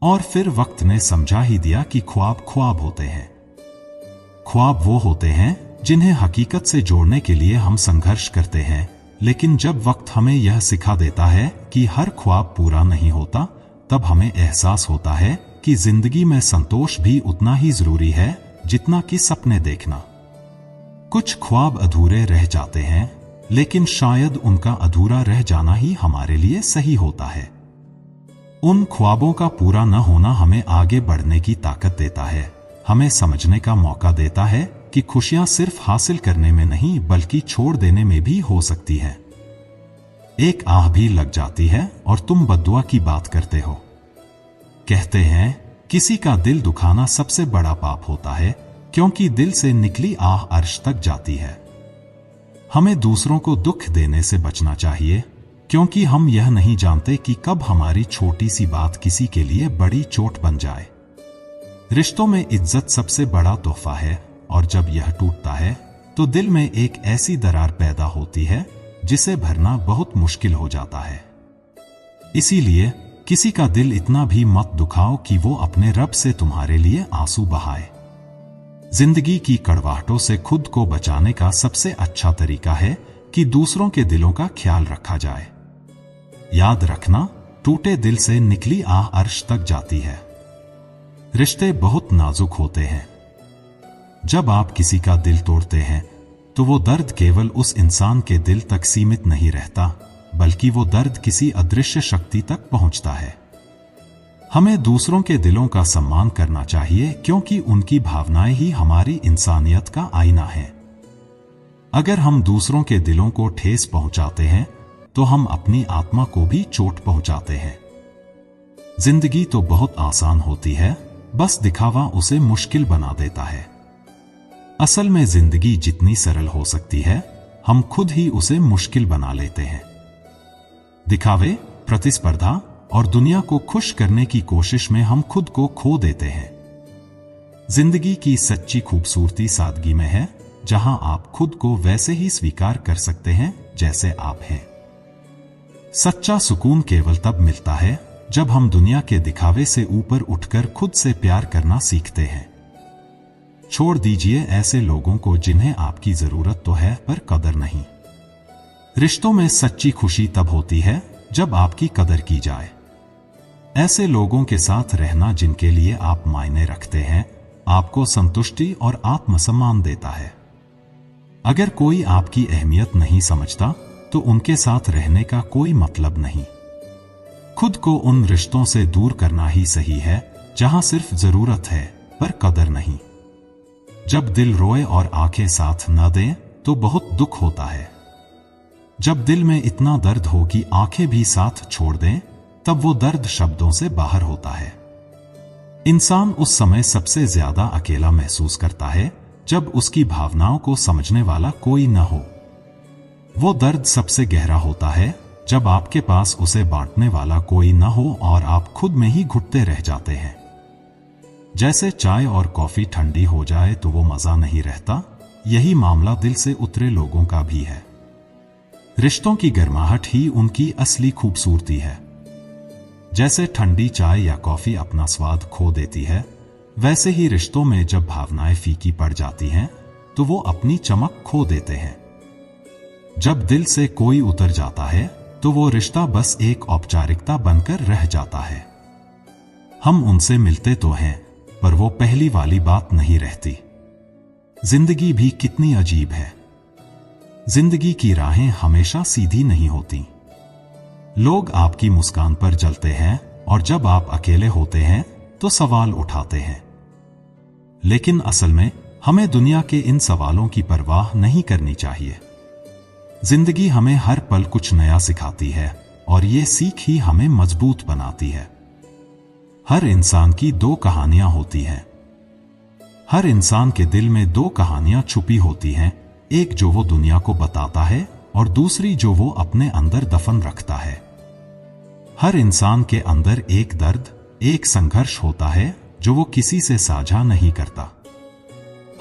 और फिर वक्त ने समझा ही दिया कि ख्वाब ख्वाब होते हैं। ख्वाब वो होते हैं जिन्हें हकीकत से जोड़ने के लिए हम संघर्ष करते हैं, लेकिन जब वक्त हमें यह सिखा देता है कि हर ख्वाब पूरा नहीं होता, तब हमें एहसास होता है कि जिंदगी में संतोष भी उतना ही जरूरी है जितना कि सपने देखना। कुछ ख्वाब अधूरे रह जाते हैं, लेकिन शायद उनका अधूरा रह जाना ही हमारे लिए सही होता है। उन ख्वाबों का पूरा न होना हमें आगे बढ़ने की ताकत देता है, हमें समझने का मौका देता है कि खुशियां सिर्फ हासिल करने में नहीं बल्कि छोड़ देने में भी हो सकती है। एक आह भी लग जाती है और तुम बद्दुआ की बात करते हो। कहते हैं किसी का दिल दुखाना सबसे बड़ा पाप होता है, क्योंकि दिल से निकली आह अर्श तक जाती है। हमें दूसरों को दुख देने से बचना चाहिए, क्योंकि हम यह नहीं जानते कि कब हमारी छोटी सी बात किसी के लिए बड़ी चोट बन जाए। रिश्तों में इज्जत सबसे बड़ा तोहफा है, और जब यह टूटता है तो दिल में एक ऐसी दरार पैदा होती है जिसे भरना बहुत मुश्किल हो जाता है। इसीलिए किसी का दिल इतना भी मत दुखाओ कि वो अपने रब से तुम्हारे लिए आंसू बहाए। जिंदगी की कड़वाहटों से खुद को बचाने का सबसे अच्छा तरीका है कि दूसरों के दिलों का ख्याल रखा जाए। याद रखना, टूटे दिल से निकली आह अर्श तक जाती है। रिश्ते बहुत नाजुक होते हैं। जब आप किसी का दिल तोड़ते हैं तो वो दर्द केवल उस इंसान के दिल तक सीमित नहीं रहता, बल्कि वो दर्द किसी अदृश्य शक्ति तक पहुंचता है। हमें दूसरों के दिलों का सम्मान करना चाहिए, क्योंकि उनकी भावनाएं ही हमारी इंसानियत का आईना है। अगर हम दूसरों के दिलों को ठेस पहुंचाते हैं तो हम अपनी आत्मा को भी चोट पहुंचाते हैं। जिंदगी तो बहुत आसान होती है, बस दिखावा उसे मुश्किल बना देता है। असल में जिंदगी जितनी सरल हो सकती है, हम खुद ही उसे मुश्किल बना लेते हैं। दिखावे, प्रतिस्पर्धा और दुनिया को खुश करने की कोशिश में हम खुद को खो देते हैं। जिंदगी की सच्ची खूबसूरती सादगी में है, जहां आप खुद को वैसे ही स्वीकार कर सकते हैं जैसे आप हैं। सच्चा सुकून केवल तब मिलता है जब हम दुनिया के दिखावे से ऊपर उठकर खुद से प्यार करना सीखते हैं। छोड़ दीजिए ऐसे लोगों को जिन्हें आपकी जरूरत तो है पर कदर नहीं। रिश्तों में सच्ची खुशी तब होती है जब आपकी कदर की जाए। ऐसे लोगों के साथ रहना जिनके लिए आप मायने रखते हैं, आपको संतुष्टि और आत्मसम्मान देता है। अगर कोई आपकी अहमियत नहीं समझता तो उनके साथ रहने का कोई मतलब नहीं। खुद को उन रिश्तों से दूर करना ही सही है जहां सिर्फ जरूरत है पर कदर नहीं। जब दिल रोए और आंखें साथ न दें तो बहुत दुख होता है। जब दिल में इतना दर्द हो कि आंखें भी साथ छोड़ दें, तब वो दर्द शब्दों से बाहर होता है। इंसान उस समय सबसे ज्यादा अकेला महसूस करता है जब उसकी भावनाओं को समझने वाला कोई न हो। वो दर्द सबसे गहरा होता है जब आपके पास उसे बांटने वाला कोई न हो और आप खुद में ही घुटते रह जाते हैं। जैसे चाय और कॉफी ठंडी हो जाए तो वो मजा नहीं रहता, यही मामला दिल से उतरे लोगों का भी है। रिश्तों की गर्माहट ही उनकी असली खूबसूरती है। जैसे ठंडी चाय या कॉफी अपना स्वाद खो देती है, वैसे ही रिश्तों में जब भावनाएं फीकी पड़ जाती हैं तो वो अपनी चमक खो देते हैं। जब दिल से कोई उतर जाता है तो वो रिश्ता बस एक औपचारिकता बनकर रह जाता है। हम उनसे मिलते तो हैं, पर वो पहली वाली बात नहीं रहती। जिंदगी भी कितनी अजीब है। जिंदगी की राहें हमेशा सीधी नहीं होती। लोग आपकी मुस्कान पर जलते हैं और जब आप अकेले होते हैं तो सवाल उठाते हैं। लेकिन असल में हमें दुनिया के इन सवालों की परवाह नहीं करनी चाहिए। जिंदगी हमें हर पल कुछ नया सिखाती है और ये सीख ही हमें मजबूत बनाती है। हर इंसान की दो कहानियां होती हैं। हर इंसान के दिल में दो कहानियां छुपी होती हैं, एक जो वो दुनिया को बताता है और दूसरी जो वो अपने अंदर दफन रखता है। हर इंसान के अंदर एक दर्द, एक संघर्ष होता है जो वो किसी से साझा नहीं करता।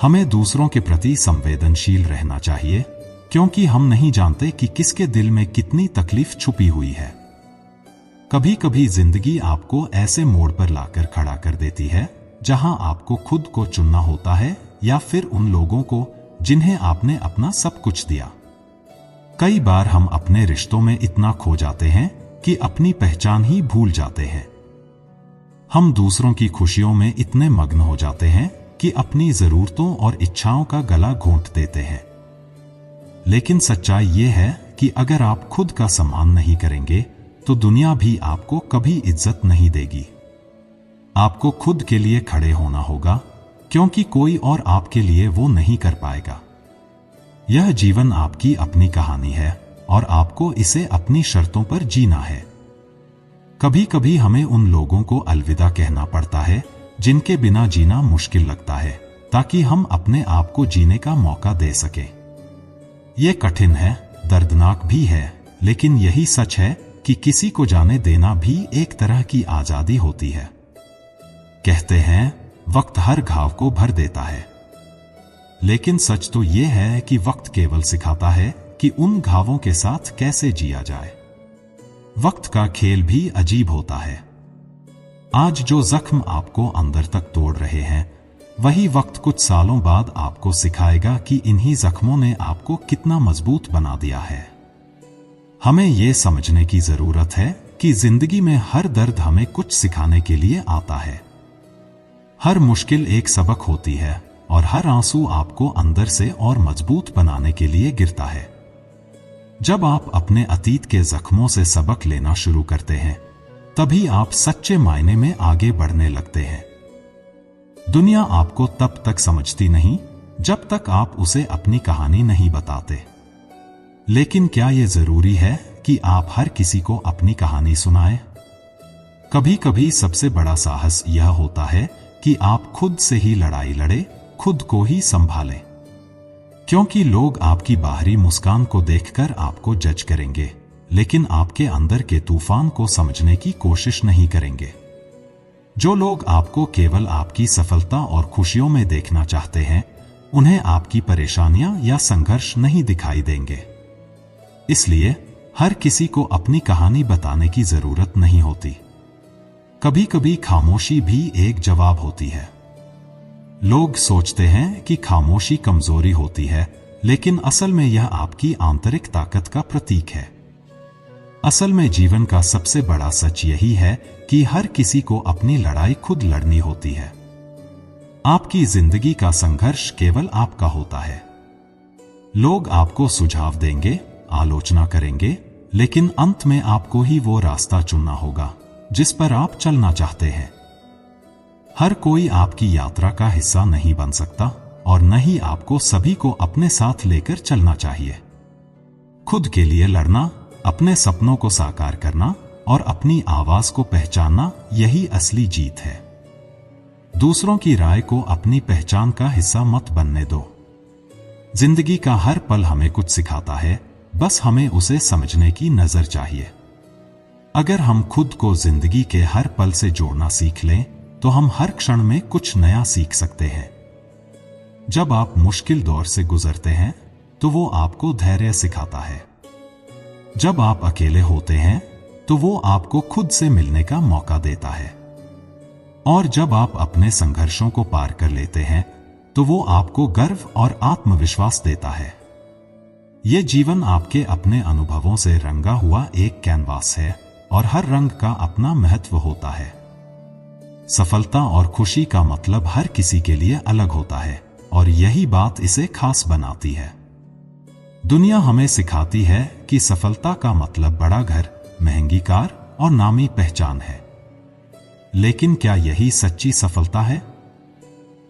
हमें दूसरों के प्रति संवेदनशील रहना चाहिए, क्योंकि हम नहीं जानते कि किसके दिल में कितनी तकलीफ छुपी हुई है। कभी कभी जिंदगी आपको ऐसे मोड़ पर लाकर खड़ा कर देती है जहां आपको खुद को चुनना होता है या फिर उन लोगों को जिन्हें आपने अपना सब कुछ दिया। कई बार हम अपने रिश्तों में इतना खो जाते हैं कि अपनी पहचान ही भूल जाते हैं। हम दूसरों की खुशियों में इतने मग्न हो जाते हैं कि अपनी जरूरतों और इच्छाओं का गला घोंट देते हैं। लेकिन सच्चाई यह है कि अगर आप खुद का सम्मान नहीं करेंगे तो दुनिया भी आपको कभी इज्जत नहीं देगी। आपको खुद के लिए खड़े होना होगा, क्योंकि कोई और आपके लिए वो नहीं कर पाएगा। यह जीवन आपकी अपनी कहानी है और आपको इसे अपनी शर्तों पर जीना है। कभी कभी हमें उन लोगों को अलविदा कहना पड़ता है जिनके बिना जीना मुश्किल लगता है, ताकि हम अपने आप को जीने का मौका दे सके। ये कठिन है, दर्दनाक भी है, लेकिन यही सच है कि किसी को जाने देना भी एक तरह की आजादी होती है। कहते हैं वक्त हर घाव को भर देता है, लेकिन सच तो यह है कि वक्त केवल सिखाता है कि उन घावों के साथ कैसे जिया जाए। वक्त का खेल भी अजीब होता है। आज जो जख्म आपको अंदर तक तोड़ रहे हैं, वही वक्त कुछ सालों बाद आपको सिखाएगा कि इन्हीं जख्मों ने आपको कितना मजबूत बना दिया है। हमें यह समझने की जरूरत है कि जिंदगी में हर दर्द हमें कुछ सिखाने के लिए आता है। हर मुश्किल एक सबक होती है और हर आंसू आपको अंदर से और मजबूत बनाने के लिए गिरता है। जब आप अपने अतीत के जख्मों से सबक लेना शुरू करते हैं, तभी आप सच्चे मायने में आगे बढ़ने लगते हैं। दुनिया आपको तब तक समझती नहीं जब तक आप उसे अपनी कहानी नहीं बताते। लेकिन क्या यह जरूरी है कि आप हर किसी को अपनी कहानी सुनाएं? कभी कभी सबसे बड़ा साहस यह होता है कि आप खुद से ही लड़ाई लड़े, खुद को ही संभालें। क्योंकि लोग आपकी बाहरी मुस्कान को देखकर आपको जज करेंगे, लेकिन आपके अंदर के तूफान को समझने की कोशिश नहीं करेंगे। जो लोग आपको केवल आपकी सफलता और खुशियों में देखना चाहते हैं, उन्हें आपकी परेशानियां या संघर्ष नहीं दिखाई देंगे। इसलिए हर किसी को अपनी कहानी बताने की जरूरत नहीं होती। कभी कभी खामोशी भी एक जवाब होती है। लोग सोचते हैं कि खामोशी कमजोरी होती है, लेकिन असल में यह आपकी आंतरिक ताकत का प्रतीक है। असल में जीवन का सबसे बड़ा सच यही है कि हर किसी को अपनी लड़ाई खुद लड़नी होती है। आपकी जिंदगी का संघर्ष केवल आपका होता है। लोग आपको सुझाव देंगे, आलोचना करेंगे, लेकिन अंत में आपको ही वो रास्ता चुनना होगा जिस पर आप चलना चाहते हैं। हर कोई आपकी यात्रा का हिस्सा नहीं बन सकता और न ही आपको सभी को अपने साथ लेकर चलना चाहिए। खुद के लिए लड़ना, अपने सपनों को साकार करना और अपनी आवाज को पहचानना, यही असली जीत है। दूसरों की राय को अपनी पहचान का हिस्सा मत बनने दो। जिंदगी का हर पल हमें कुछ सिखाता है, बस हमें उसे समझने की नजर चाहिए। अगर हम खुद को जिंदगी के हर पल से जोड़ना सीख लें, तो हम हर क्षण में कुछ नया सीख सकते हैं। जब आप मुश्किल दौर से गुजरते हैं, तो वो आपको धैर्य सिखाता है। जब आप अकेले होते हैं, तो वो आपको खुद से मिलने का मौका देता है। और जब आप अपने संघर्षों को पार कर लेते हैं, तो वो आपको गर्व और आत्मविश्वास देता है। ये जीवन आपके अपने अनुभवों से रंगा हुआ एक कैनवास है और हर रंग का अपना महत्व होता है। सफलता और खुशी का मतलब हर किसी के लिए अलग होता है और यही बात इसे खास बनाती है। दुनिया हमें सिखाती है कि सफलता का मतलब बड़ा घर, महंगी कार और नामी पहचान है। लेकिन क्या यही सच्ची सफलता है?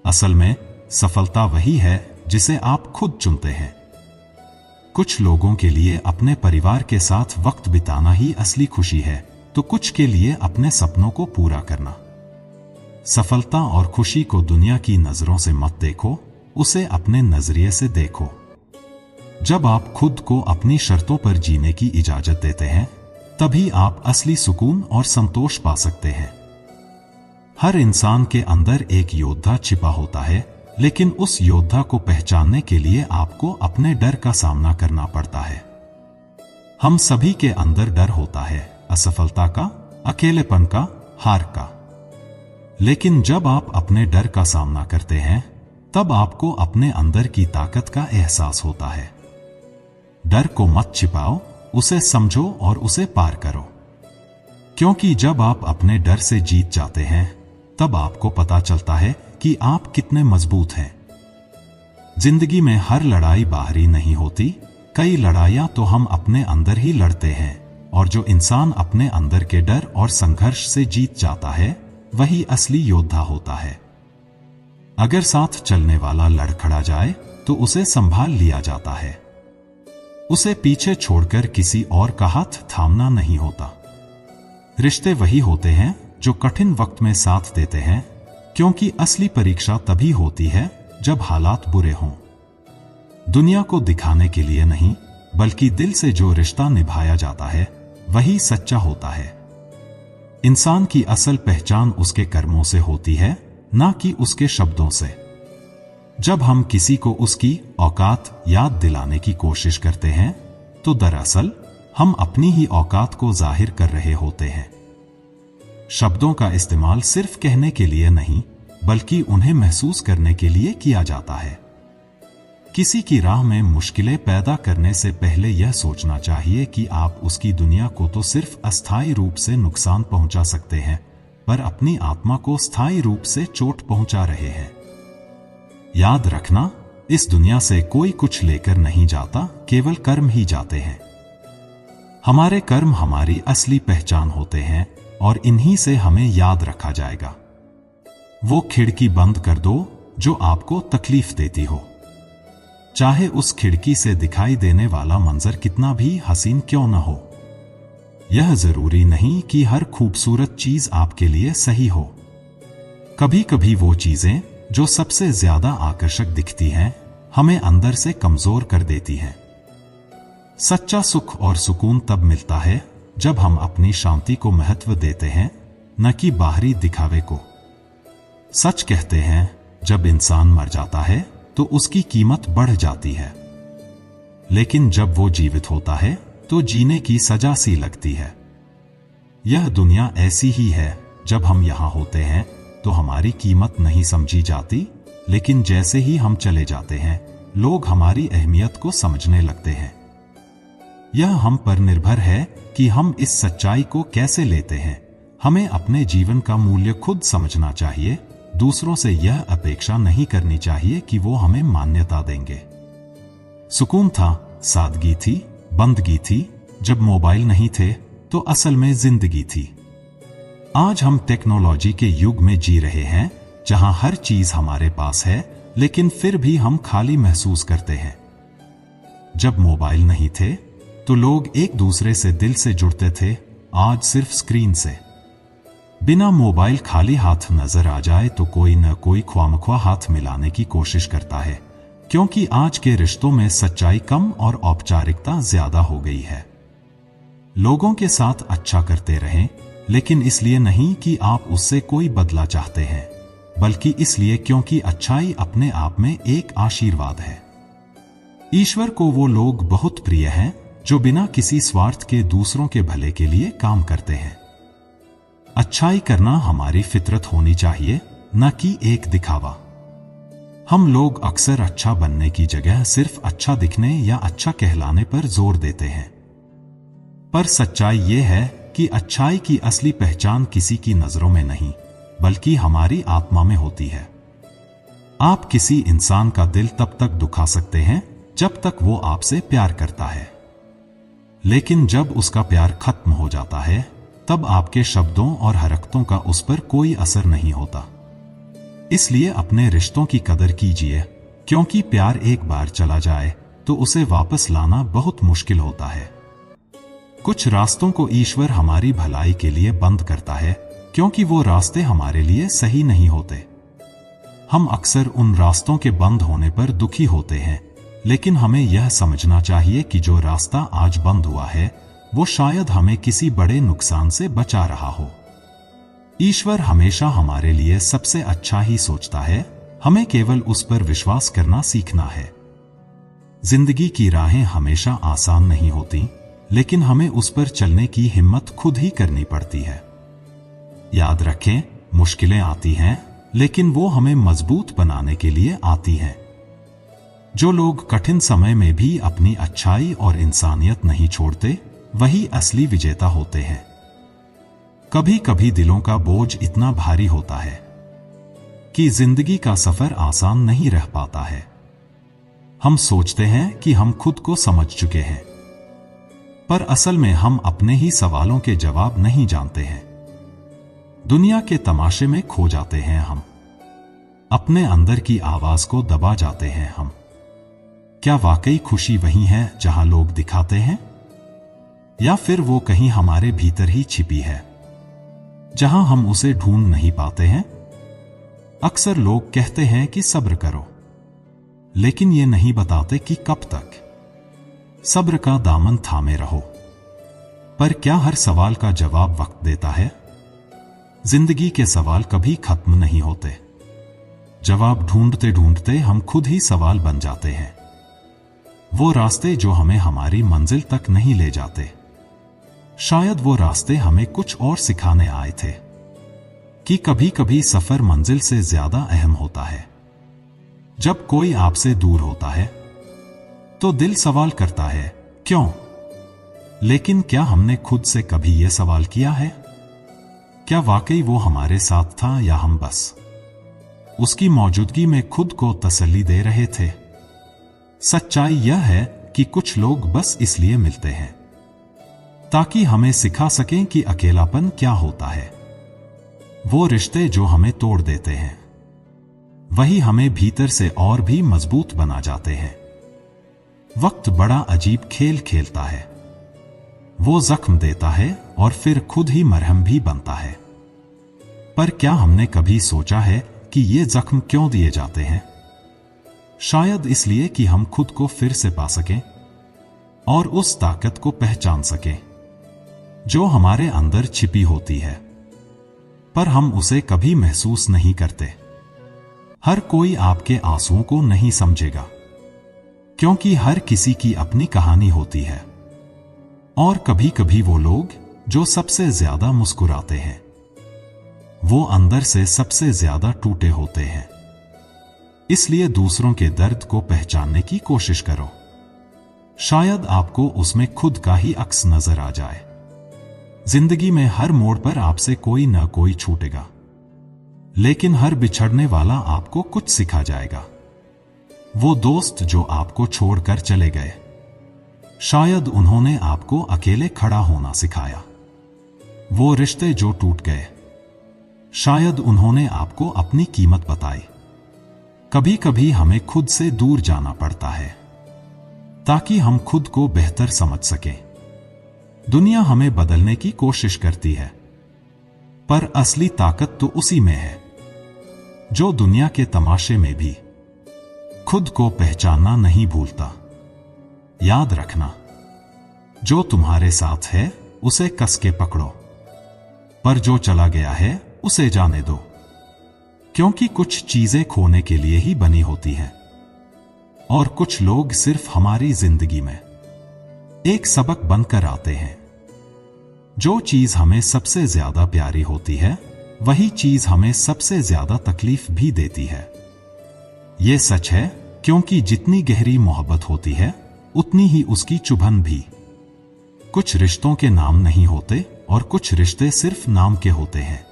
असल में सफलता वही है जिसे आप खुद चुनते हैं। कुछ लोगों के लिए अपने परिवार के साथ वक्त बिताना ही असली खुशी है, तो कुछ के लिए अपने सपनों को पूरा करना। सफलता और खुशी को दुनिया की नजरों से मत देखो, उसे अपने नजरिए से देखो। जब आप खुद को अपनी शर्तों पर जीने की इजाजत देते हैं, तभी आप असली सुकून और संतोष पा सकते हैं। हर इंसान के अंदर एक योद्धा छिपा होता है, लेकिन उस योद्धा को पहचानने के लिए आपको अपने डर का सामना करना पड़ता है। हम सभी के अंदर डर होता है, असफलता का, अकेलेपन का, हार का। लेकिन जब आप अपने डर का सामना करते हैं, तब आपको अपने अंदर की ताकत का एहसास होता है। डर को मत छिपाओ, उसे समझो और उसे पार करो। क्योंकि जब आप अपने डर से जीत जाते हैं, तब आपको पता चलता है कि आप कितने मजबूत हैं। जिंदगी में हर लड़ाई बाहरी नहीं होती, कई लड़ाइयां तो हम अपने अंदर ही लड़ते हैं, और जो इंसान अपने अंदर के डर और संघर्ष से जीत जाता है, वही असली योद्धा होता है। अगर साथ चलने वाला लड़खड़ा जाए तो उसे संभाल लिया जाता है। उसे पीछे छोड़कर किसी और का हाथ थामना नहीं होता। रिश्ते वही होते हैं जो कठिन वक्त में साथ देते हैं, क्योंकि असली परीक्षा तभी होती है जब हालात बुरे हों। दुनिया को दिखाने के लिए नहीं, बल्कि दिल से जो रिश्ता निभाया जाता है, वही सच्चा होता है। इंसान की असल पहचान उसके कर्मों से होती है, ना कि उसके शब्दों से। जब हम किसी को उसकी औकात याद दिलाने की कोशिश करते हैं, तो दरअसल हम अपनी ही औकात को जाहिर कर रहे होते हैं। शब्दों का इस्तेमाल सिर्फ कहने के लिए नहीं, बल्कि उन्हें महसूस करने के लिए किया जाता है। किसी की राह में मुश्किलें पैदा करने से पहले यह सोचना चाहिए कि आप उसकी दुनिया को तो सिर्फ अस्थायी रूप से नुकसान पहुंचा सकते हैं, पर अपनी आत्मा को स्थायी रूप से चोट पहुंचा रहे हैं। याद रखना, इस दुनिया से कोई कुछ लेकर नहीं जाता, केवल कर्म ही जाते हैं। हमारे कर्म हमारी असली पहचान होते हैं, और इन्हीं से हमें याद रखा जाएगा। वो खिड़की बंद कर दो जो आपको तकलीफ देती हो, चाहे उस खिड़की से दिखाई देने वाला मंजर कितना भी हसीन क्यों न हो। यह जरूरी नहीं कि हर खूबसूरत चीज आपके लिए सही हो। कभी कभी वो चीजें जो सबसे ज्यादा आकर्षक दिखती हैं, हमें अंदर से कमजोर कर देती हैं। सच्चा सुख और सुकून तब मिलता है जब हम अपनी शांति को महत्व देते हैं, न कि बाहरी दिखावे को। सच कहते हैं, जब इंसान मर जाता है तो उसकी कीमत बढ़ जाती है, लेकिन जब वो जीवित होता है तो जीने की सजा सी लगती है। यह दुनिया ऐसी ही है, जब हम यहां होते हैं तो हमारी कीमत नहीं समझी जाती, लेकिन जैसे ही हम चले जाते हैं, लोग हमारी अहमियत को समझने लगते हैं। यह हम पर निर्भर है कि हम इस सच्चाई को कैसे लेते हैं। हमें अपने जीवन का मूल्य खुद समझना चाहिए, दूसरों से यह अपेक्षा नहीं करनी चाहिए कि वो हमें मान्यता देंगे। सुकून था, सादगी थी, बंदगी थी, जब मोबाइल नहीं थे तो असल में जिंदगी थी। आज हम टेक्नोलॉजी के युग में जी रहे हैं, जहां हर चीज हमारे पास है, लेकिन फिर भी हम खाली महसूस करते हैं। जब मोबाइल नहीं थे तो लोग एक दूसरे से दिल से जुड़ते थे, आज सिर्फ स्क्रीन से। बिना मोबाइल खाली हाथ नजर आ जाए तो कोई न कोई ख्वामख्वा हाथ मिलाने की कोशिश करता है, क्योंकि आज के रिश्तों में सच्चाई कम और औपचारिकता ज्यादा हो गई है। लोगों के साथ अच्छा करते रहें, लेकिन इसलिए नहीं कि आप उससे कोई बदला चाहते हैं, बल्कि इसलिए क्योंकि अच्छाई अपने आप में एक आशीर्वाद है। ईश्वर को वो लोग बहुत प्रिय हैं जो बिना किसी स्वार्थ के दूसरों के भले के लिए काम करते हैं। अच्छाई करना हमारी फितरत होनी चाहिए, न कि एक दिखावा। हम लोग अक्सर अच्छा बनने की जगह सिर्फ अच्छा दिखने या अच्छा कहलाने पर जोर देते हैं, पर सच्चाई यह है कि अच्छाई की असली पहचान किसी की नजरों में नहीं, बल्कि हमारी आत्मा में होती है। आप किसी इंसान का दिल तब तक दुखा सकते हैं जब तक वो आपसे प्यार करता है, लेकिन जब उसका प्यार खत्म हो जाता है, तब आपके शब्दों और हरकतों का उस पर कोई असर नहीं होता। इसलिए अपने रिश्तों की कदर कीजिए, क्योंकि प्यार एक बार चला जाए तो उसे वापस लाना बहुत मुश्किल होता है। कुछ रास्तों को ईश्वर हमारी भलाई के लिए बंद करता है, क्योंकि वो रास्ते हमारे लिए सही नहीं होते। हम अक्सर उन रास्तों के बंद होने पर दुखी होते हैं, लेकिन हमें यह समझना चाहिए कि जो रास्ता आज बंद हुआ है, वो शायद हमें किसी बड़े नुकसान से बचा रहा हो। ईश्वर हमेशा हमारे लिए सबसे अच्छा ही सोचता है, हमें केवल उस पर विश्वास करना सीखना है। जिंदगी की राहें हमेशा आसान नहीं होती, लेकिन हमें उस पर चलने की हिम्मत खुद ही करनी पड़ती है। याद रखें, मुश्किलें आती हैं, लेकिन वो हमें मजबूत बनाने के लिए आती हैं। जो लोग कठिन समय में भी अपनी अच्छाई और इंसानियत नहीं छोड़ते, वही असली विजेता होते हैं। कभी कभी दिलों का बोझ इतना भारी होता है कि जिंदगी का सफर आसान नहीं रह पाता है। हम सोचते हैं कि हम खुद को समझ चुके हैं, पर असल में हम अपने ही सवालों के जवाब नहीं जानते हैं। दुनिया के तमाशे में खो जाते हैं हम, अपने अंदर की आवाज को दबा जाते हैं हम। क्या वाकई खुशी वही है जहां लोग दिखाते हैं, या फिर वो कहीं हमारे भीतर ही छिपी है, जहां हम उसे ढूंढ नहीं पाते हैं? अक्सर लोग कहते हैं कि सब्र करो, लेकिन ये नहीं बताते कि कब तक। सब्र का दामन थामे रहो, पर क्या हर सवाल का जवाब वक्त देता है? जिंदगी के सवाल कभी खत्म नहीं होते। जवाब ढूंढते ढूंढते हम खुद ही सवाल बन जाते हैं। वो रास्ते जो हमें हमारी मंजिल तक नहीं ले जाते, शायद वो रास्ते हमें कुछ और सिखाने आए थे कि कभी कभी सफर मंजिल से ज्यादा अहम होता है। जब कोई आपसे दूर होता है तो दिल सवाल करता है, क्यों? लेकिन क्या हमने खुद से कभी यह सवाल किया है? क्या वाकई वो हमारे साथ था, या हम बस उसकी मौजूदगी में खुद को तसल्ली दे रहे थे? सच्चाई यह है कि कुछ लोग बस इसलिए मिलते हैं ताकि हमें सिखा सकें कि अकेलापन क्या होता है। वो रिश्ते जो हमें तोड़ देते हैं, वही हमें भीतर से और भी मजबूत बना जाते हैं। वक्त बड़ा अजीब खेल खेलता है। वो जख्म देता है और फिर खुद ही मरहम भी बनता है। पर क्या हमने कभी सोचा है कि ये जख्म क्यों दिए जाते हैं? शायद इसलिए कि हम खुद को फिर से पा सकें और उस ताकत को पहचान सकें जो हमारे अंदर छिपी होती है, पर हम उसे कभी महसूस नहीं करते। हर कोई आपके आंसुओं को नहीं समझेगा, क्योंकि हर किसी की अपनी कहानी होती है। और कभी कभी वो लोग जो सबसे ज्यादा मुस्कुराते हैं, वो अंदर से सबसे ज्यादा टूटे होते हैं। इसलिए दूसरों के दर्द को पहचानने की कोशिश करो। शायद आपको उसमें खुद का ही अक्स नजर आ जाए। जिंदगी में हर मोड़ पर आपसे कोई न कोई छूटेगा, लेकिन हर बिछड़ने वाला आपको कुछ सिखा जाएगा। वो दोस्त जो आपको छोड़कर चले गए, शायद उन्होंने आपको अकेले खड़ा होना सिखाया। वो रिश्ते जो टूट गए, शायद उन्होंने आपको अपनी कीमत बताई। कभी कभी हमें खुद से दूर जाना पड़ता है ताकि हम खुद को बेहतर समझ सकें। दुनिया हमें बदलने की कोशिश करती है, पर असली ताकत तो उसी में है जो दुनिया के तमाशे में भी खुद को पहचानना नहीं भूलता। याद रखना, जो तुम्हारे साथ है उसे कस के पकड़ो, पर जो चला गया है उसे जाने दो, क्योंकि कुछ चीजें खोने के लिए ही बनी होती हैं, और कुछ लोग सिर्फ हमारी जिंदगी में एक सबक बनकर आते हैं। जो चीज हमें सबसे ज्यादा प्यारी होती है, वही चीज हमें सबसे ज्यादा तकलीफ भी देती है। यह सच है, क्योंकि जितनी गहरी मोहब्बत होती है, उतनी ही उसकी चुभन भी। कुछ रिश्तों के नाम नहीं होते और कुछ रिश्ते सिर्फ नाम के होते हैं।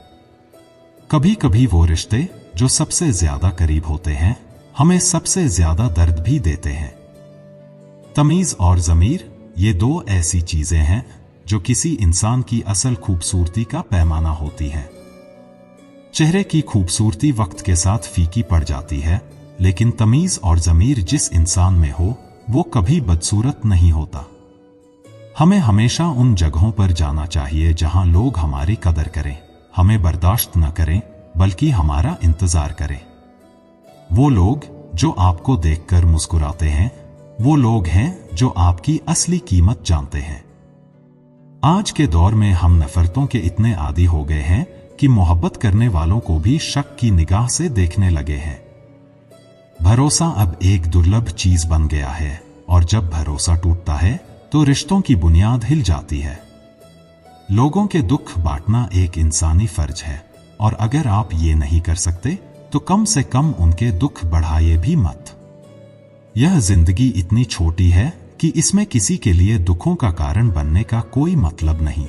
कभी कभी वो रिश्ते जो सबसे ज्यादा करीब होते हैं, हमें सबसे ज्यादा दर्द भी देते हैं। तमीज और ज़मीर, ये दो ऐसी चीजें हैं जो किसी इंसान की असल खूबसूरती का पैमाना होती है। चेहरे की खूबसूरती वक्त के साथ फीकी पड़ जाती है, लेकिन तमीज और ज़मीर जिस इंसान में हो, वो कभी बदसूरत नहीं होता। हमें हमेशा उन जगहों पर जाना चाहिए जहां लोग हमारी कदर करें, हमें बर्दाश्त न करें, बल्कि हमारा इंतजार करें। वो लोग जो आपको देखकर मुस्कुराते हैं, वो लोग हैं जो आपकी असली कीमत जानते हैं। आज के दौर में हम नफरतों के इतने आदी हो गए हैं कि मोहब्बत करने वालों को भी शक की निगाह से देखने लगे हैं। भरोसा अब एक दुर्लभ चीज बन गया है, और जब भरोसा टूटता है तो रिश्तों की बुनियाद हिल जाती है। लोगों के दुख बांटना एक इंसानी फर्ज है, और अगर आप ये नहीं कर सकते तो कम से कम उनके दुख बढ़ाइए भी मत। यह जिंदगी इतनी छोटी है कि इसमें किसी के लिए दुखों का कारण बनने का कोई मतलब नहीं।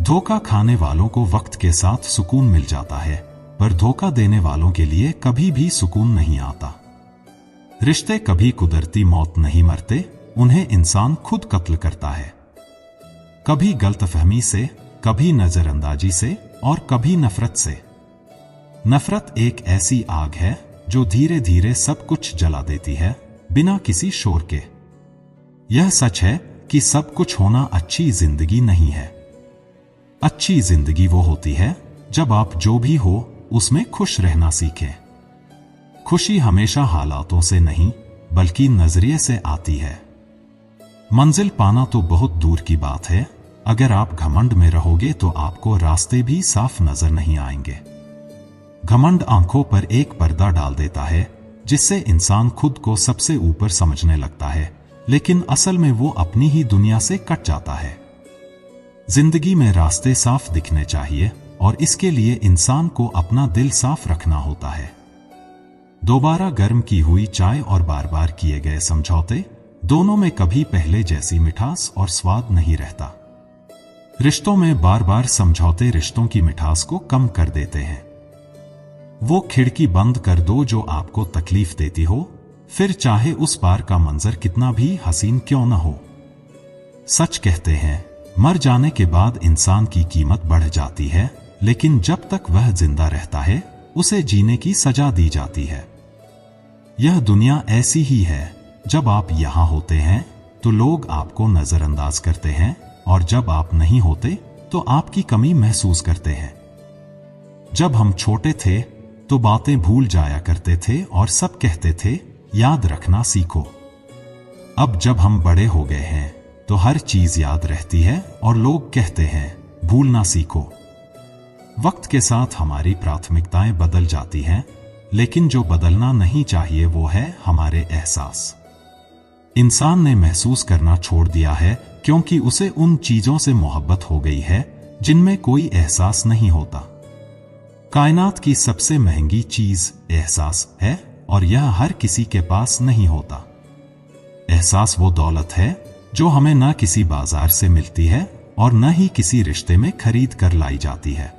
धोखा खाने वालों को वक्त के साथ सुकून मिल जाता है, पर धोखा देने वालों के लिए कभी भी सुकून नहीं आता। रिश्ते कभी कुदरती मौत नहीं मरते, उन्हें इंसान खुद कत्ल करता है। कभी गलतफहमी से, कभी नजरअंदाजी से और कभी नफरत से। नफरत एक ऐसी आग है जो धीरे धीरे सब कुछ जला देती है, बिना किसी शोर के। यह सच है कि सब कुछ होना अच्छी जिंदगी नहीं है। अच्छी जिंदगी वो होती है जब आप जो भी हो उसमें खुश रहना सीखें। खुशी हमेशा हालातों से नहीं बल्कि नजरिए से आती है। मंजिल पाना तो बहुत दूर की बात है, अगर आप घमंड में रहोगे तो आपको रास्ते भी साफ नजर नहीं आएंगे। घमंड आंखों पर एक पर्दा डाल देता है, जिससे इंसान खुद को सबसे ऊपर समझने लगता है, लेकिन असल में वो अपनी ही दुनिया से कट जाता है। जिंदगी में रास्ते साफ दिखने चाहिए, और इसके लिए इंसान को अपना दिल साफ रखना होता है। दोबारा गर्म की हुई चाय और बार बार किए गए समझौते, दोनों में कभी पहले जैसी मिठास और स्वाद नहीं रहता। रिश्तों में बार बार समझौते रिश्तों की मिठास को कम कर देते हैं। वो खिड़की बंद कर दो जो आपको तकलीफ देती हो, फिर चाहे उस पार का मंजर कितना भी हसीन क्यों न हो। सच कहते हैं, मर जाने के बाद इंसान की कीमत बढ़ जाती है, लेकिन जब तक वह जिंदा रहता है उसे जीने की सजा दी जाती है। यह दुनिया ऐसी ही है, जब आप यहां होते हैं तो लोग आपको नजरअंदाज करते हैं, और जब आप नहीं होते तो आपकी कमी महसूस करते हैं। जब हम छोटे थे तो बातें भूल जाया करते थे और सब कहते थे याद रखना सीखो। अब जब हम बड़े हो गए हैं तो हर चीज याद रहती है और लोग कहते हैं भूलना सीखो। वक्त के साथ हमारी प्राथमिकताएं बदल जाती हैं, लेकिन जो बदलना नहीं चाहिए वो है हमारे एहसास। इंसान ने महसूस करना छोड़ दिया है क्योंकि उसे उन चीजों से मोहब्बत हो गई है जिनमें कोई एहसास नहीं होता। कायनात की सबसे महंगी चीज एहसास है, और यह हर किसी के पास नहीं होता। एहसास वो दौलत है जो हमें न किसी बाजार से मिलती है और न ही किसी रिश्ते में खरीद कर लाई जाती है।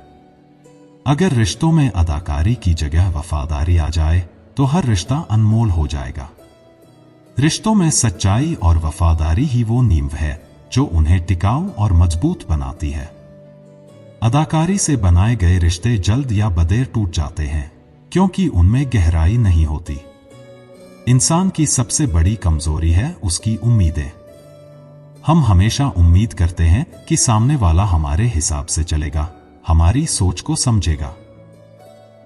अगर रिश्तों में अदाकारी की जगह वफादारी आ जाए तो हर रिश्ता अनमोल हो जाएगा। रिश्तों में सच्चाई और वफादारी ही वो नींव है जो उन्हें टिकाऊ और मजबूत बनाती है। अदाकारी से बनाए गए रिश्ते जल्द या बदेर टूट जाते हैं, क्योंकि उनमें गहराई नहीं होती। इंसान की सबसे बड़ी कमजोरी है उसकी उम्मीदें। हम हमेशा उम्मीद करते हैं कि सामने वाला हमारे हिसाब से चलेगा, हमारी सोच को समझेगा।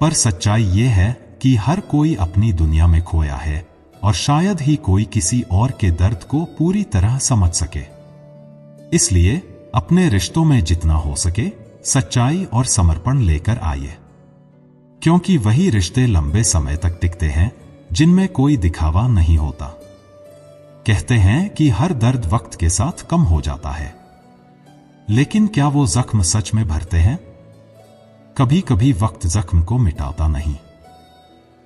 पर सच्चाई यह है कि हर कोई अपनी दुनिया में खोया है, और शायद ही कोई किसी और के दर्द को पूरी तरह समझ सके। इसलिए अपने रिश्तों में जितना हो सके सच्चाई और समर्पण लेकर आइए, क्योंकि वही रिश्ते लंबे समय तक टिकते हैं जिनमें कोई दिखावा नहीं होता। कहते हैं कि हर दर्द वक्त के साथ कम हो जाता है, लेकिन क्या वो जख्म सच में भरते हैं? कभी कभी वक्त जख्म को मिटाता नहीं,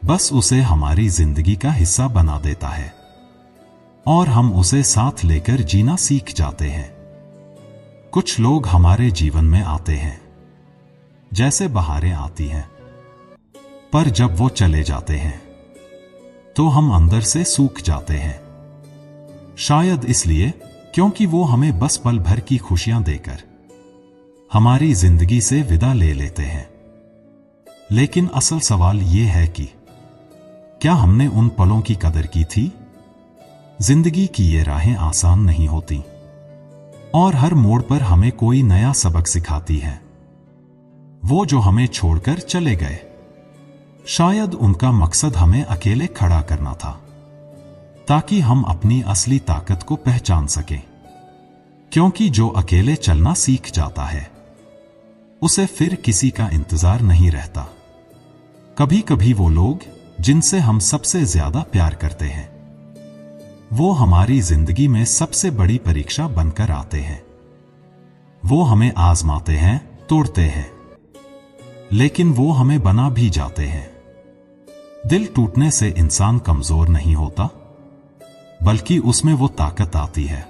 बस उसे हमारी जिंदगी का हिस्सा बना देता है, और हम उसे साथ लेकर जीना सीख जाते हैं। कुछ लोग हमारे जीवन में आते हैं जैसे बहारें आती हैं, पर जब वो चले जाते हैं तो हम अंदर से सूख जाते हैं। शायद इसलिए क्योंकि वो हमें बस पल भर की खुशियां देकर हमारी जिंदगी से विदा ले लेते हैं। लेकिन असल सवाल यह है कि क्या हमने उन पलों की कदर की थी? जिंदगी की ये राहें आसान नहीं होती, और हर मोड़ पर हमें कोई नया सबक सिखाती है। वो जो हमें छोड़कर चले गए, शायद उनका मकसद हमें अकेले खड़ा करना था, ताकि हम अपनी असली ताकत को पहचान सकें। क्योंकि जो अकेले चलना सीख जाता है उसे फिर किसी का इंतजार नहीं रहता। कभी कभी वो लोग जिनसे हम सबसे ज्यादा प्यार करते हैं, वो हमारी जिंदगी में सबसे बड़ी परीक्षा बनकर आते हैं। वो हमें आजमाते हैं, तोड़ते हैं, लेकिन वो हमें बना भी जाते हैं। दिल टूटने से इंसान कमजोर नहीं होता, बल्कि उसमें वो ताकत आती है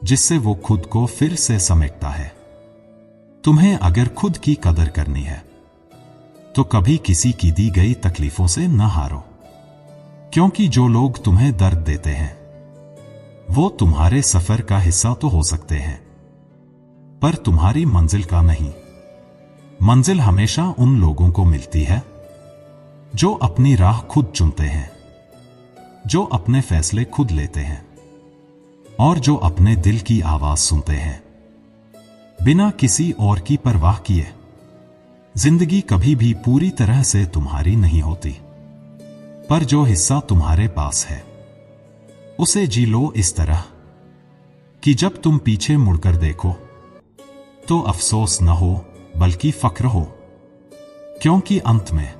जिससे वो खुद को फिर से समेटता है। तुम्हें अगर खुद की कदर करनी है तो कभी किसी की दी गई तकलीफों से न हारो, क्योंकि जो लोग तुम्हें दर्द देते हैं वो तुम्हारे सफर का हिस्सा तो हो सकते हैं, पर तुम्हारी मंजिल का नहीं। मंजिल हमेशा उन लोगों को मिलती है जो अपनी राह खुद चुनते हैं, जो अपने फैसले खुद लेते हैं और जो अपने दिल की आवाज सुनते हैं बिना किसी और की परवाह किए। जिंदगी कभी भी पूरी तरह से तुम्हारी नहीं होती, पर जो हिस्सा तुम्हारे पास है उसे जी लो इस तरह कि जब तुम पीछे मुड़कर देखो तो अफसोस न हो बल्कि फक्र हो, क्योंकि अंत में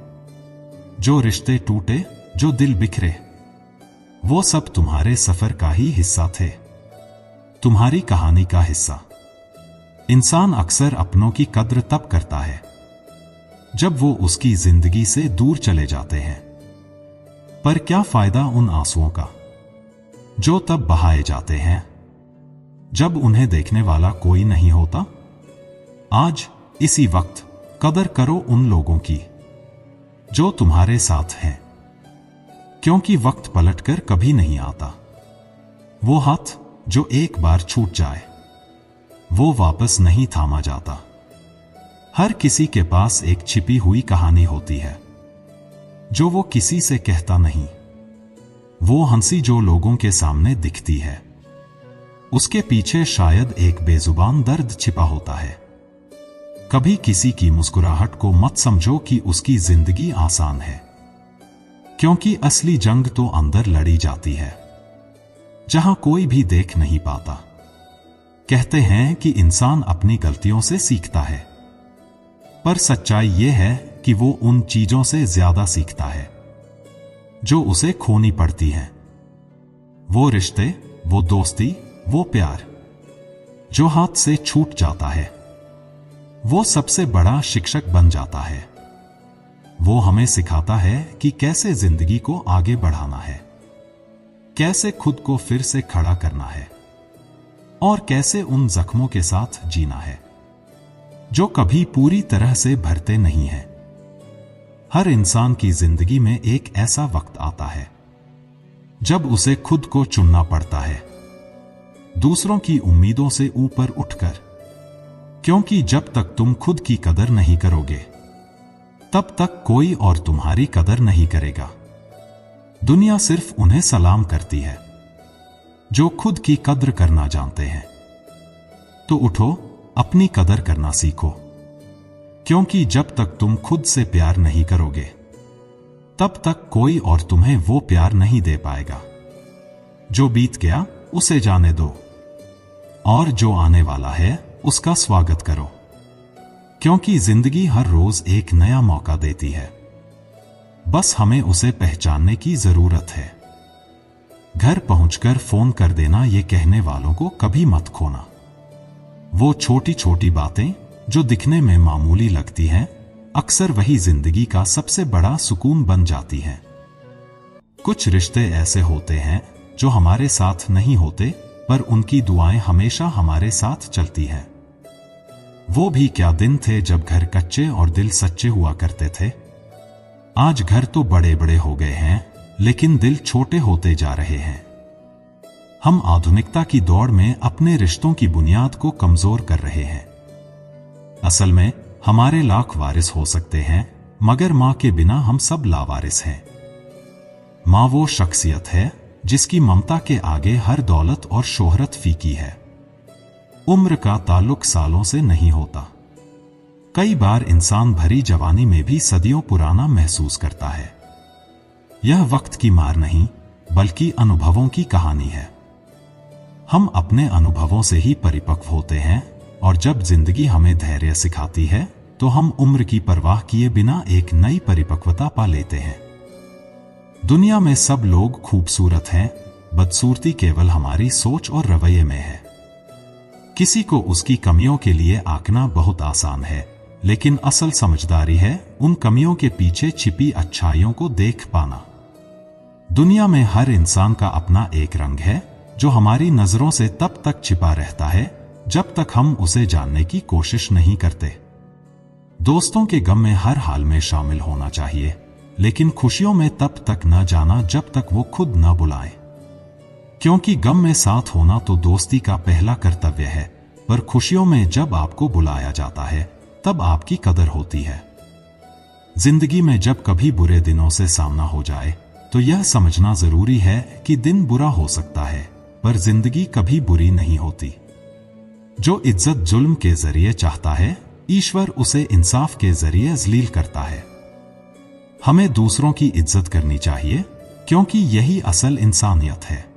जो रिश्ते टूटे, जो दिल बिखरे, वो सब तुम्हारे सफर का ही हिस्सा थे, तुम्हारी कहानी का हिस्सा। इंसान अक्सर अपनों की कद्र तब करता है जब वो उसकी जिंदगी से दूर चले जाते हैं, पर क्या फायदा उन आंसुओं का जो तब बहाए जाते हैं जब उन्हें देखने वाला कोई नहीं होता। आज इसी वक्त कदर करो उन लोगों की जो तुम्हारे साथ हैं, क्योंकि वक्त पलटकर कभी नहीं आता। वो हाथ जो एक बार छूट जाए वो वापस नहीं थामा जाता। हर किसी के पास एक छिपी हुई कहानी होती है जो वो किसी से कहता नहीं। वो हंसी जो लोगों के सामने दिखती है, उसके पीछे शायद एक बेजुबान दर्द छिपा होता है। कभी किसी की मुस्कुराहट को मत समझो कि उसकी जिंदगी आसान है, क्योंकि असली जंग तो अंदर लड़ी जाती है जहां कोई भी देख नहीं पाता। कहते हैं कि इंसान अपनी गलतियों से सीखता है, पर सच्चाई यह है कि वो उन चीजों से ज्यादा सीखता है जो उसे खोनी पड़ती हैं। वो रिश्ते, वो दोस्ती, वो प्यार जो हाथ से छूट जाता है वो सबसे बड़ा शिक्षक बन जाता है। वो हमें सिखाता है कि कैसे जिंदगी को आगे बढ़ाना है, कैसे खुद को फिर से खड़ा करना है और कैसे उन जख्मों के साथ जीना है जो कभी पूरी तरह से भरते नहीं हैं। हर इंसान की जिंदगी में एक ऐसा वक्त आता है जब उसे खुद को चुनना पड़ता है, दूसरों की उम्मीदों से ऊपर उठकर, क्योंकि जब तक तुम खुद की कदर नहीं करोगे तब तक कोई और तुम्हारी कदर नहीं करेगा। दुनिया सिर्फ उन्हें सलाम करती है जो खुद की कद्र करना जानते हैं। तो उठो, अपनी कदर करना सीखो, क्योंकि जब तक तुम खुद से प्यार नहीं करोगे तब तक कोई और तुम्हें वो प्यार नहीं दे पाएगा। जो बीत गया उसे जाने दो और जो आने वाला है उसका स्वागत करो, क्योंकि जिंदगी हर रोज एक नया मौका देती है, बस हमें उसे पहचानने की जरूरत है। घर पहुंचकर फोन कर देना ये कहने वालों को कभी मत खोना। वो छोटी छोटी बातें जो दिखने में मामूली लगती हैं, अक्सर वही जिंदगी का सबसे बड़ा सुकून बन जाती हैं। कुछ रिश्ते ऐसे होते हैं जो हमारे साथ नहीं होते, पर उनकी दुआएं हमेशा हमारे साथ चलती हैं। वो भी क्या दिन थे जब घर कच्चे और दिल सच्चे हुआ करते थे। आज घर तो बड़े बड़े हो गए हैं, लेकिन दिल छोटे होते जा रहे हैं। हम आधुनिकता की दौड़ में अपने रिश्तों की बुनियाद को कमजोर कर रहे हैं। असल में हमारे लाख वारिस हो सकते हैं, मगर मां के बिना हम सब लावारिस हैं। मां वो शख्सियत है जिसकी ममता के आगे हर दौलत और शोहरत फीकी है। उम्र का ताल्लुक सालों से नहीं होता। कई बार इंसान भरी जवानी में भी सदियों पुराना महसूस करता है। यह वक्त की मार नहीं, बल्कि अनुभवों की कहानी है। हम अपने अनुभवों से ही परिपक्व होते हैं, और जब जिंदगी हमें धैर्य सिखाती है तो हम उम्र की परवाह किए बिना एक नई परिपक्वता पा लेते हैं। दुनिया में सब लोग खूबसूरत हैं, बदसूरती केवल हमारी सोच और रवैये में है। किसी को उसकी कमियों के लिए आंकना बहुत आसान है, लेकिन असल समझदारी है उन कमियों के पीछे छिपी अच्छाइयों को देख पाना। दुनिया में हर इंसान का अपना एक रंग है जो हमारी नजरों से तब तक छिपा रहता है जब तक हम उसे जानने की कोशिश नहीं करते। दोस्तों के गम में हर हाल में शामिल होना चाहिए, लेकिन खुशियों में तब तक न जाना जब तक वो खुद न बुलाए। क्योंकि गम में साथ होना तो दोस्ती का पहला कर्तव्य है, पर खुशियों में जब आपको बुलाया जाता है तब आपकी कदर होती है। जिंदगी में जब कभी बुरे दिनों से सामना हो जाए तो यह समझना जरूरी है कि दिन बुरा हो सकता है, पर जिंदगी कभी बुरी नहीं होती। जो इज्जत जुल्म के जरिए चाहता है, ईश्वर उसे इंसाफ के जरिए जलील करता है। हमें दूसरों की इज्जत करनी चाहिए, क्योंकि यही असल इंसानियत है।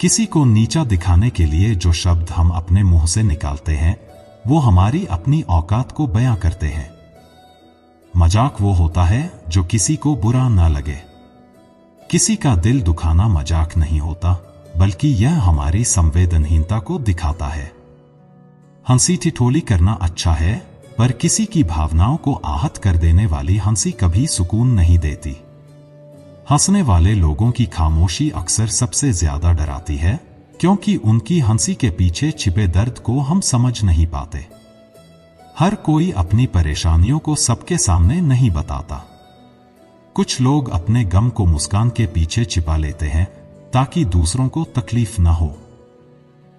किसी को नीचा दिखाने के लिए जो शब्द हम अपने मुंह से निकालते हैं, वो हमारी अपनी औकात को बयां करते हैं। मजाक वो होता है जो किसी को बुरा ना लगे। किसी का दिल दुखाना मजाक नहीं होता, बल्कि यह हमारी संवेदनहीनता को दिखाता है। हंसी ठिठोली करना अच्छा है, पर किसी की भावनाओं को आहत कर देने वाली हंसी कभी सुकून नहीं देती। हंसने वाले लोगों की खामोशी अक्सर सबसे ज्यादा डराती है, क्योंकि उनकी हंसी के पीछे छिपे दर्द को हम समझ नहीं पाते। हर कोई अपनी परेशानियों को सबके सामने नहीं बताता। कुछ लोग अपने गम को मुस्कान के पीछे छिपा लेते हैं ताकि दूसरों को तकलीफ ना हो,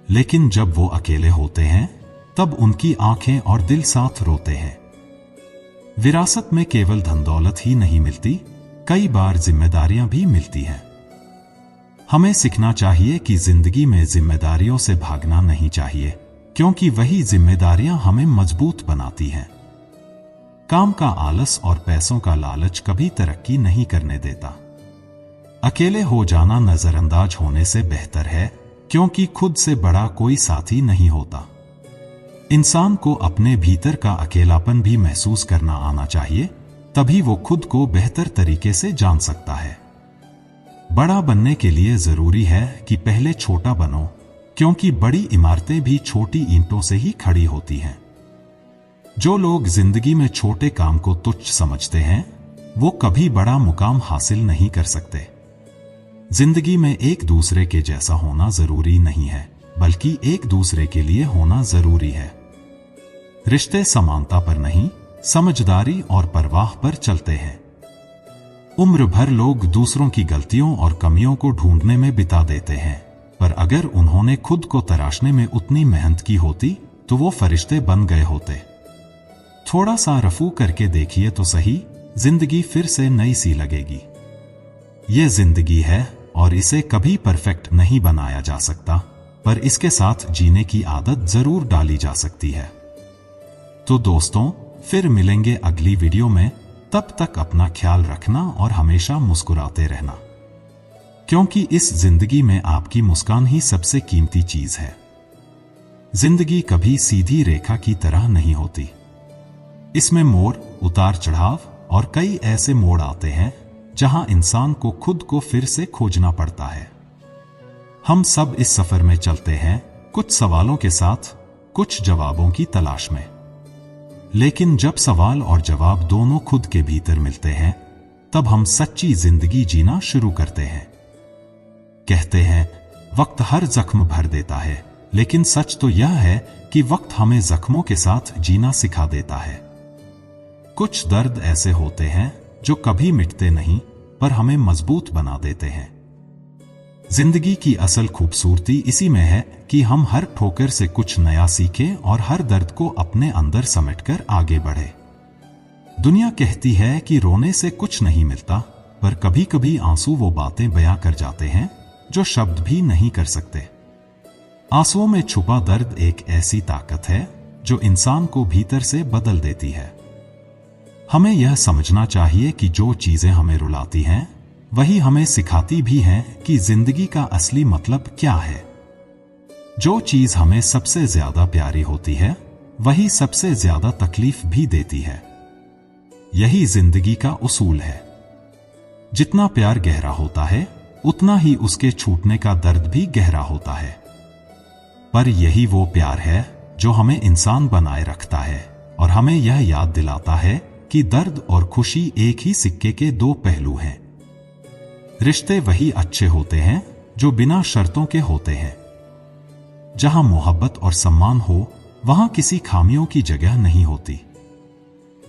लेकिन जब वो अकेले होते हैं तब उनकी आंखें और दिल साथ रोते हैं। विरासत में केवल धन दौलत ही नहीं मिलती, कई बार जिम्मेदारियां भी मिलती हैं। हमें सीखना चाहिए कि जिंदगी में जिम्मेदारियों से भागना नहीं चाहिए, क्योंकि वही जिम्मेदारियां हमें मजबूत बनाती हैं। काम का आलस और पैसों का लालच कभी तरक्की नहीं करने देता। अकेले हो जाना नजरअंदाज होने से बेहतर है, क्योंकि खुद से बड़ा कोई साथी नहीं होता। इंसान को अपने भीतर का अकेलापन भी महसूस करना आना चाहिए, तभी वो खुद को बेहतर तरीके से जान सकता है। बड़ा बनने के लिए जरूरी है कि पहले छोटा बनो, क्योंकि बड़ी इमारतें भी छोटी ईंटों से ही खड़ी होती हैं। जो लोग जिंदगी में छोटे काम को तुच्छ समझते हैं, वो कभी बड़ा मुकाम हासिल नहीं कर सकते। जिंदगी में एक दूसरे के जैसा होना जरूरी नहीं है, बल्कि एक दूसरे के लिए होना जरूरी है। रिश्ते समानता पर नहीं, समझदारी और परवाह पर चलते हैं। उम्र भर लोग दूसरों की गलतियों और कमियों को ढूंढने में बिता देते हैं, पर अगर उन्होंने खुद को तराशने में उतनी मेहनत की होती तो वो फरिश्ते बन गए होते। थोड़ा सा रफू करके देखिए तो सही, जिंदगी फिर से नई सी लगेगी। ये जिंदगी है और इसे कभी परफेक्ट नहीं बनाया जा सकता, पर इसके साथ जीने की आदत जरूर डाली जा सकती है। तो दोस्तों, फिर मिलेंगे अगली वीडियो में। तब तक अपना ख्याल रखना और हमेशा मुस्कुराते रहना, क्योंकि इस जिंदगी में आपकी मुस्कान ही सबसे कीमती चीज है। जिंदगी कभी सीधी रेखा की तरह नहीं होती। इसमें मोड़, उतार चढ़ाव और कई ऐसे मोड़ आते हैं जहां इंसान को खुद को फिर से खोजना पड़ता है। हम सब इस सफर में चलते हैं, कुछ सवालों के साथ, कुछ जवाबों की तलाश में। लेकिन जब सवाल और जवाब दोनों खुद के भीतर मिलते हैं, तब हम सच्ची जिंदगी जीना शुरू करते हैं। कहते हैं वक्त हर जख्म भर देता है, लेकिन सच तो यह है कि वक्त हमें जख्मों के साथ जीना सिखा देता है। कुछ दर्द ऐसे होते हैं जो कभी मिटते नहीं, पर हमें मजबूत बना देते हैं। जिंदगी की असल खूबसूरती इसी में है कि हम हर ठोकर से कुछ नया सीखें और हर दर्द को अपने अंदर समेटकर आगे बढ़े। दुनिया कहती है कि रोने से कुछ नहीं मिलता, पर कभी कभी आंसू वो बातें बयां कर जाते हैं जो शब्द भी नहीं कर सकते। आंसुओं में छुपा दर्द एक ऐसी ताकत है जो इंसान को भीतर से बदल देती है। हमें यह समझना चाहिए कि जो चीजें हमें रुलाती हैं, वही हमें सिखाती भी हैं कि जिंदगी का असली मतलब क्या है। जो चीज हमें सबसे ज्यादा प्यारी होती है, वही सबसे ज्यादा तकलीफ भी देती है। यही जिंदगी का उसूल है। जितना प्यार गहरा होता है, उतना ही उसके छूटने का दर्द भी गहरा होता है। पर यही वो प्यार है जो हमें इंसान बनाए रखता है और हमें यह याद दिलाता है कि दर्द और खुशी एक ही सिक्के के दो पहलू हैं। रिश्ते वही अच्छे होते हैं जो बिना शर्तों के होते हैं। जहां मोहब्बत और सम्मान हो, वहां किसी खामियों की जगह नहीं होती।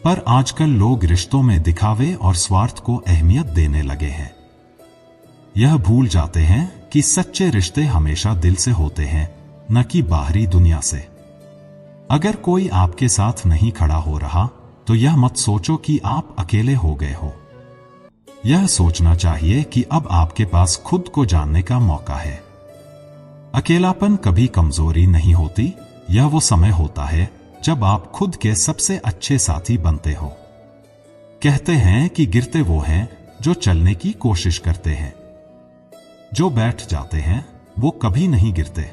पर आजकल लोग रिश्तों में दिखावे और स्वार्थ को अहमियत देने लगे हैं। यह भूल जाते हैं कि सच्चे रिश्ते हमेशा दिल से होते हैं, न कि बाहरी दुनिया से। अगर कोई आपके साथ नहीं खड़ा हो रहा, तो यह मत सोचो कि आप अकेले हो गए हो। यह सोचना चाहिए कि अब आपके पास खुद को जानने का मौका है। अकेलापन कभी कमजोरी नहीं होती, यह वो समय होता है जब आप खुद के सबसे अच्छे साथी बनते हो। कहते हैं कि गिरते वो हैं जो चलने की कोशिश करते हैं, जो बैठ जाते हैं वो कभी नहीं गिरते।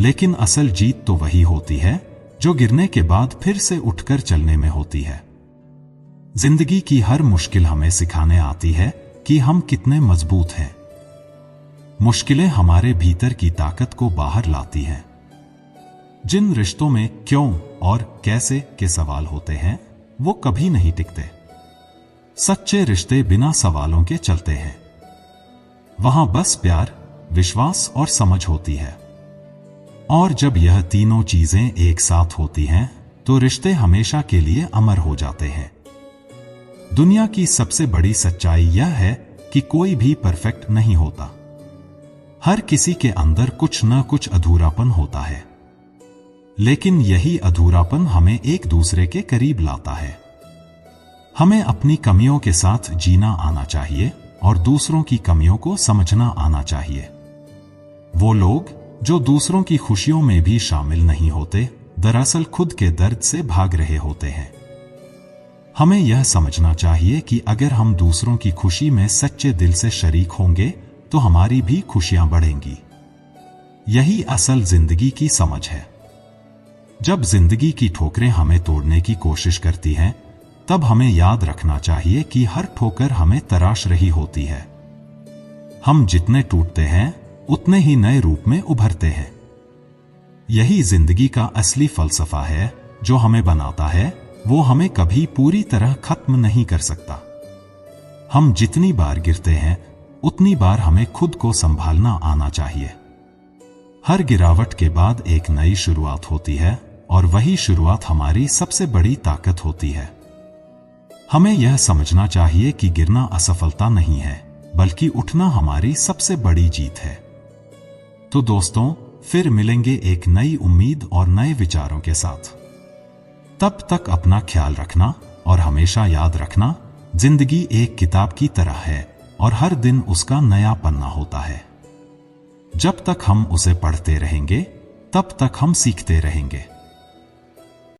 लेकिन असल जीत तो वही होती है जो गिरने के बाद फिर से उठकर चलने में होती है। जिंदगी की हर मुश्किल हमें सिखाने आती है कि हम कितने मजबूत हैं। मुश्किलें हमारे भीतर की ताकत को बाहर लाती हैं। जिन रिश्तों में क्यों और कैसे के सवाल होते हैं, वो कभी नहीं टिकते। सच्चे रिश्ते बिना सवालों के चलते हैं। वहां बस प्यार, विश्वास और समझ होती है। और जब यह तीनों चीजें एक साथ होती हैं, तो रिश्ते हमेशा के लिए अमर हो जाते हैं। दुनिया की सबसे बड़ी सच्चाई यह है कि कोई भी परफेक्ट नहीं होता। हर किसी के अंदर कुछ न कुछ अधूरापन होता है। लेकिन यही अधूरापन हमें एक दूसरे के करीब लाता है। हमें अपनी कमियों के साथ जीना आना चाहिए और दूसरों की कमियों को समझना आना चाहिए। वो लोग जो दूसरों की खुशियों में भी शामिल नहीं होते, दरअसल खुद के दर्द से भाग रहे होते हैं। हमें यह समझना चाहिए कि अगर हम दूसरों की खुशी में सच्चे दिल से शरीक होंगे, तो हमारी भी खुशियां बढ़ेंगी। यही असल जिंदगी की समझ है। जब जिंदगी की ठोकरें हमें तोड़ने की कोशिश करती हैं, तब हमें याद रखना चाहिए कि हर ठोकर हमें तराश रही होती है। हम जितने टूटते हैं, उतने ही नए रूप में उभरते हैं। यही जिंदगी का असली फलसफा है। जो हमें बनाता है, वो हमें कभी पूरी तरह खत्म नहीं कर सकता। हम जितनी बार गिरते हैं, उतनी बार हमें खुद को संभालना आना चाहिए। हर गिरावट के बाद एक नई शुरुआत होती है, और वही शुरुआत हमारी सबसे बड़ी ताकत होती है। हमें यह समझना चाहिए कि गिरना असफलता नहीं है, बल्कि उठना हमारी सबसे बड़ी जीत है। तो दोस्तों, फिर मिलेंगे एक नई उम्मीद और नए विचारों के साथ। तब तक अपना ख्याल रखना और हमेशा याद रखना, जिंदगी एक किताब की तरह है और हर दिन उसका नया पन्ना होता है। जब तक हम उसे पढ़ते रहेंगे, तब तक हम सीखते रहेंगे।